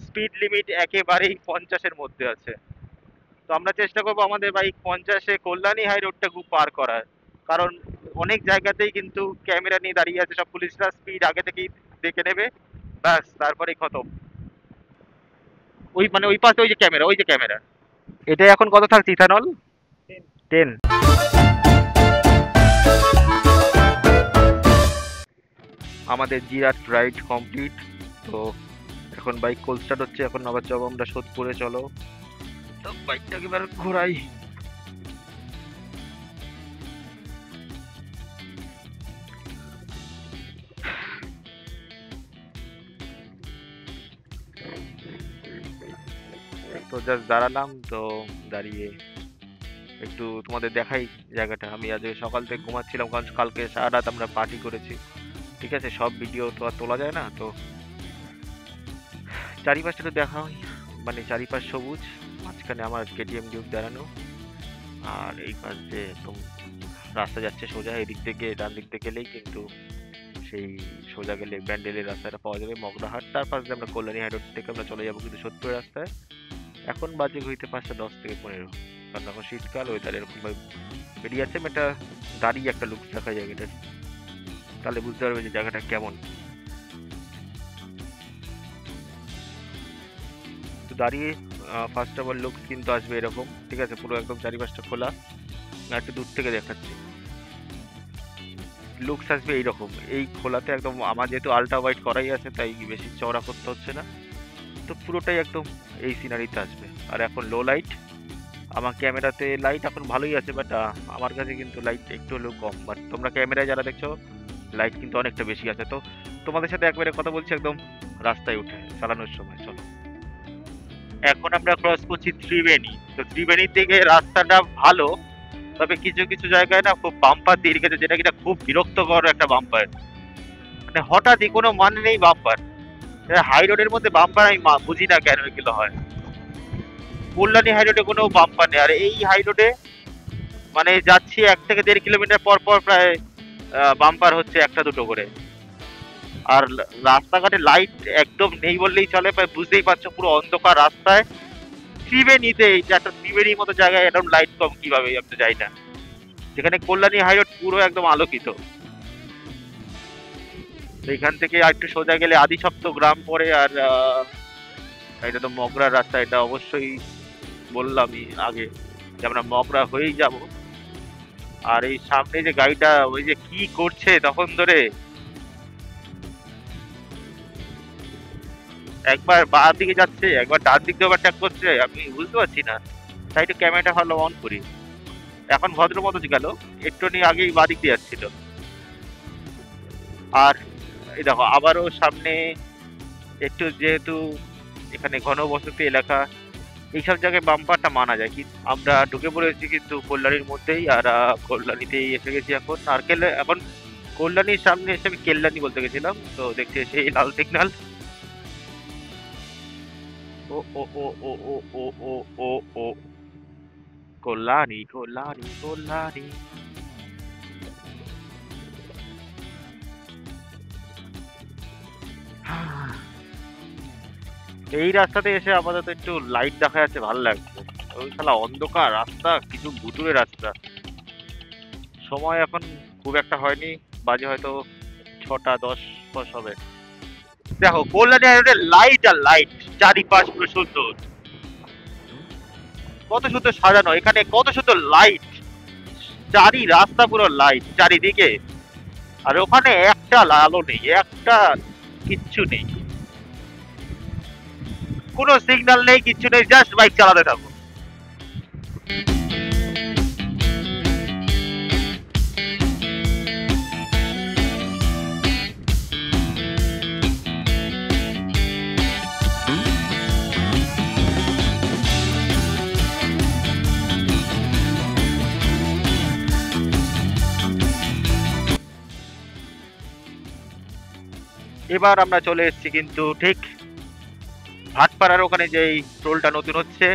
Speed limit একেবারেই 50-এর মধ্যে আছে। তো আমরা চেষ্টা করবো আমাদের বাইক 50-এ কল্যাণী হাই রোডটাকে পার করার। কারণ অনেক জায়গাতেই কিন্তু ক্যামেরা নিয়ে দাঁড়িয়ে আছে সব পুলিশরা, স্পিড আগে থেকেই দেখে নেবে, ব্যাস তারপরেই খতম। ওই মানে ওই পাশে ওই যে ক্যামেরা, ওই যে ক্যামেরা। এটা এখন কত থাকছে ইথানল? 10। আমাদের জিরাট রাইড কমপ্লিট। তো এখন বাইক কোল্ড স্টার্ট হচ্ছে, এখন আবার যাবো আমরা সোদপুরে। চলো তো বাইকটাকে এবার ঘোরাই। তো জাস্ট দাঁড়ালাম, তো দাঁড়িয়ে একটু তোমাদের দেখাই জায়গাটা। আমি আজ সকাল থেকে ঘুমাচ্ছিলাম, কারণ কালকে সারা রাত আমরা পার্টি করেছি। ঠিক আছে, সব ভিডিও তো আর তোলা যায় না, তো চারিপাশটা একটু দেখা হয়। মানে চারিপাশ সবুজ, মাঝখানে আমার কেটিএম ডিউক দাঁড়ানো, আর এই পাশ দিয়ে একদম রাস্তা যাচ্ছে সোজা। এদিক থেকে ডান দিক থেকে গেলেই কিন্তু সেই সোজা গেলে ব্যান্ডেলের রাস্তাটা পাওয়া যাবে, মগরাহাট। তার পাশ দিয়ে আমরা কল্যাণী হাই রোড থেকে আমরা চলে যাবো কিন্তু সোদপুরের রাস্তায়। এখন বাজে ঘড়িতে 5:10 থেকে 15, কারণ এখন শীতকাল, ওয়েদার এরকম ভাবে বেরিয়ে আছে। এটা দাঁড়িয়ে একটা লুক দেখা যায় এটার, তাহলে বুঝতে পারবে যে জায়গাটা কেমন। তো দাঁড়িয়ে ফার্স্ট অফ অল লুকস কিন্তু আসবে এরকম। ঠিক আছে, পুরো একদম চারিপাশটা খোলা। একটু দূর থেকে দেখাচ্ছি, লুকস আসবে এইরকম। এই খোলাতে একদম, আমার যেহেতু আল্ট্রা ওয়াইড করাই আছে তাই বেশি চওড়া করতে হচ্ছে না, তো পুরোটাই একদম এই সিনারিতে আসবে। আর এখন লো লাইট, আমার ক্যামেরাতে লাইট এখন ভালোই আছে, বাট আমার কাছে কিন্তু লাইট একটু হলেও কম। বাট তোমরা ক্যামেরায় যারা দেখছো, লাইট কিন্তু অনেকটা বেশি আছে। তো তোমাদের সাথে একবারে কথা বলছি একদম রাস্তায় উঠে চালানোর সময়। চলো, এখন আমরা ক্রস করছি ত্রিবেণী। তো ত্রিবেণীর দিকে রাস্তাটা ভালো, তবে কিছু কিছু জায়গায় না খুব বাম্পার দিয়ে রেখেছে, যেটা কিনা খুব বিরক্তকর একটা বাম্পার। মানে হঠাৎই কোনো মানে নেই বাম্পার। হাই রোডের মধ্যে বাম্পার আমি বুঝি না কেন এগুলো হয়। কল্যাণী হাই রোডে কোনো বাম্পার নেই, আর এই হাই রোডে মানে যাচ্ছি 1 থেকে 1.5 কিলোমিটার পর পর প্রায় বাম্পার হচ্ছে একটা দুটো করে। আর রাস্তাঘাটে লাইট একদম নেই বললেই চলে, প্রায় বুঝতেই পারছো পুরো অন্ধকার রাস্তায়। ত্রিবেণীতে, এটা একটা ত্রিবেণীর মতো জায়গায় এরকম লাইট কম কিভাবে আমি যাই না, যেখানে কল্যাণী হাইরোড পুরো একদম আলোকিত। তো এখান থেকে আর একটু সোজা গেলে আদি সপ্ত গ্রাম পড়ে। আর এটা তো মগরার রাস্তা, এটা অবশ্যই বললামই আগে যে আমরা মগরা হয়েই যাব। আর এই সামনে যে গাড়িটা ওই যে কি করছে তখন ধরে, একবার বাঁ দিকে যাচ্ছে, একবার ডান দিক দিয়ে ওভারটেক করছে, আমি বুঝতে পারছি না। তাই একটু ক্যামেরাটা ভালো অন করি। এখন ভদ্র মতো গেল, একটু নিয়ে আগেই বাঁ দিক দিয়ে যাচ্ছিল। আর এই দেখো আবারও সামনে একটু, যেহেতু এখানে ঘনবসতি এলাকা, এইসব জায়গায় বাম্পারটা মানা যায়। কি আমরা ঢুকে পড়েছি কিন্তু কল্যাণীর মধ্যেই, আর কল্যাণীতেই এসে গেছি এখন। আর এখন কল্যাণীর সামনে এসে আমি কেল্লানি বলতে গেছিলাম, তো দেখছি সেই লাল সিগন্যাল। ও ও ও ও ও ও ও ও ও কল্যাণী কল্যাণী কল্যাণী। এই রাস্তাতে এসে আপাতত একটু লাইট দেখা যাচ্ছে, ভালো লাগছে। ওই শালা অন্ধকার রাস্তা, কিছু ভুতুরে রাস্তা। সময় এখন খুব একটা হয়নি, বাজে হয়তো 6:10 হবে। দেখো কল্যাণী হাইরোডে লাইট আর লাইট, চারিপাশ পুরো সুন্দর, কত সুন্দর সাজানো, এখানে কত সুন্দর লাইট, চারি রাস্তা পুরো লাইট চারিদিকে। আর ওখানে একটা আলো নেই, একটা কিচ্ছু নেই, কোনো সিগন্যাল নেই, কিচ্ছু নেই, জাস্ট বাইক চালাতে থাকো। এবার আমরা চলে এসেছি কিন্তু ঠিক ভাটপাড়ার ওখানে, যে টোলটা নতুন হচ্ছে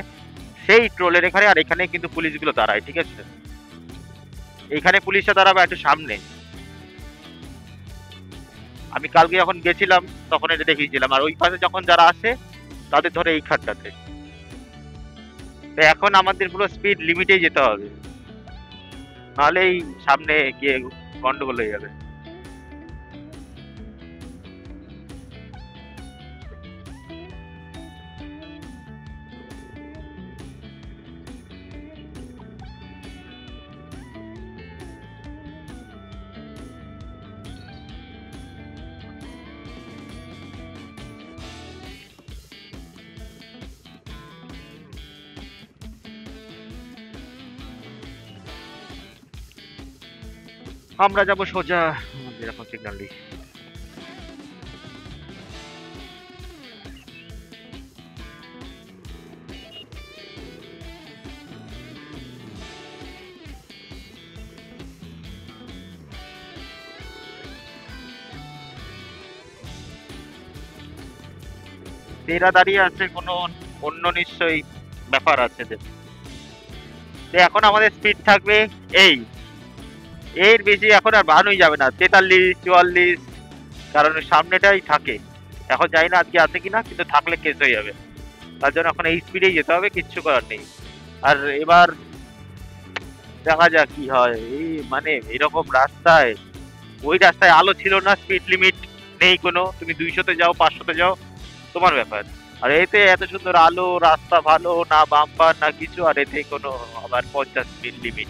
সেই টোলের এখানে। আর এখানে কিন্তু পুলিশগুলো দাঁড়ায়, ঠিক আছে, এইখানে পুলিশটা দাঁড়াবে একটু সামনে। আমি কালকে যখন গেছিলাম তখন এটা দেখিয়েছিলাম। আর ওই পাশে যখন যারা আসে তাদের ধরে এইখানটাতে। তো এখন আমাদের পুরো স্পিড লিমিটেই যেতে হবে, নাহলে এই সামনে গিয়ে গন্ডগোল হয়ে যাবে। আমরা যাব সোজা আমাদের এখন সিগন্যাল দিই। এরা দাঁড়িয়ে আছে, কোনো অন্য নিশ্চয়ই ব্যাপার আছে যে। তো এখন আমাদের স্পিড থাকবে এই, এর বেশি এখন আর বাড়ানোই যাবে না, 43-44, কারণ সামনেটাই থাকে। এখন জানি না আজকে আছে কিনা, কিন্তু থাকলে কেস হয়ে যাবে। তার জন্য এখন এই স্পিডেই যেতে হবে, কিচ্ছু করার নেই। আর এবার দেখা যাক কি হয়। এই মানে এরকম রাস্তায়, ওই রাস্তায় আলো ছিল না, স্পিড লিমিট নেই কোনো, তুমি 200-তে যাও 500-তে যাও তোমার ব্যাপার। আর এতে এত সুন্দর আলো, রাস্তা ভালো না, বাম্পার না কিছু, আর এতে কোনো আবার 50 স্পিড লিমিট।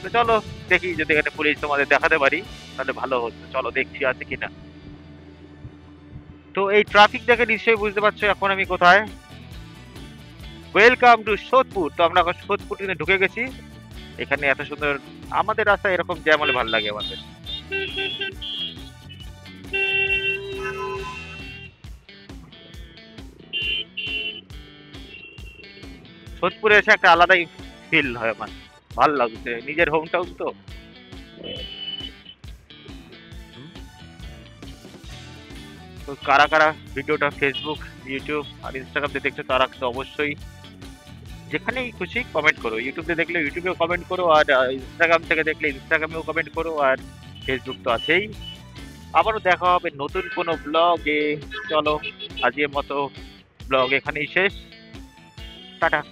তো চলো দেখি, যদি এখানে পুলিশ তোমাদের দেখাতে পারি তাহলে ভালো হতো। চলো দেখছি আছে কিনা। তো এই ট্রাফিক দেখে নিশ্চয়ই বুঝতে পারছো এখন আমি কোথায়। Welcome to Sodepur. তো আমরা এখন সোদপুর কিন্তু ঢুকে গেছি। এখানে এত সুন্দর আমাদের রাস্তায় এরকম জ্যাম হলে ভালো লাগে আমাদের। সোদপুরে এসে একটা আলাদাই ফিল হয় আমার, ভালো লাগছে, নিজের হোম টাউন তো। তো কারা কারা ভিডিওটা ফেসবুক, ইউটিউব আর ইনস্টাগ্রাম দিয়ে দেখছো তারা তো অবশ্যই যেখানেই খুশি কমেন্ট করো। ইউটিউব দিয়ে দেখলে ইউটিউবেও কমেন্ট করো, আর ইনস্টাগ্রাম থেকে দেখলে ইনস্টাগ্রামেও কমেন্ট করো, আর ফেসবুক তো আছেই। আবারও দেখা হবে নতুন কোনো ব্লগে। চলো আজকের মতো ব্লগ এখানেই শেষ, টাটা।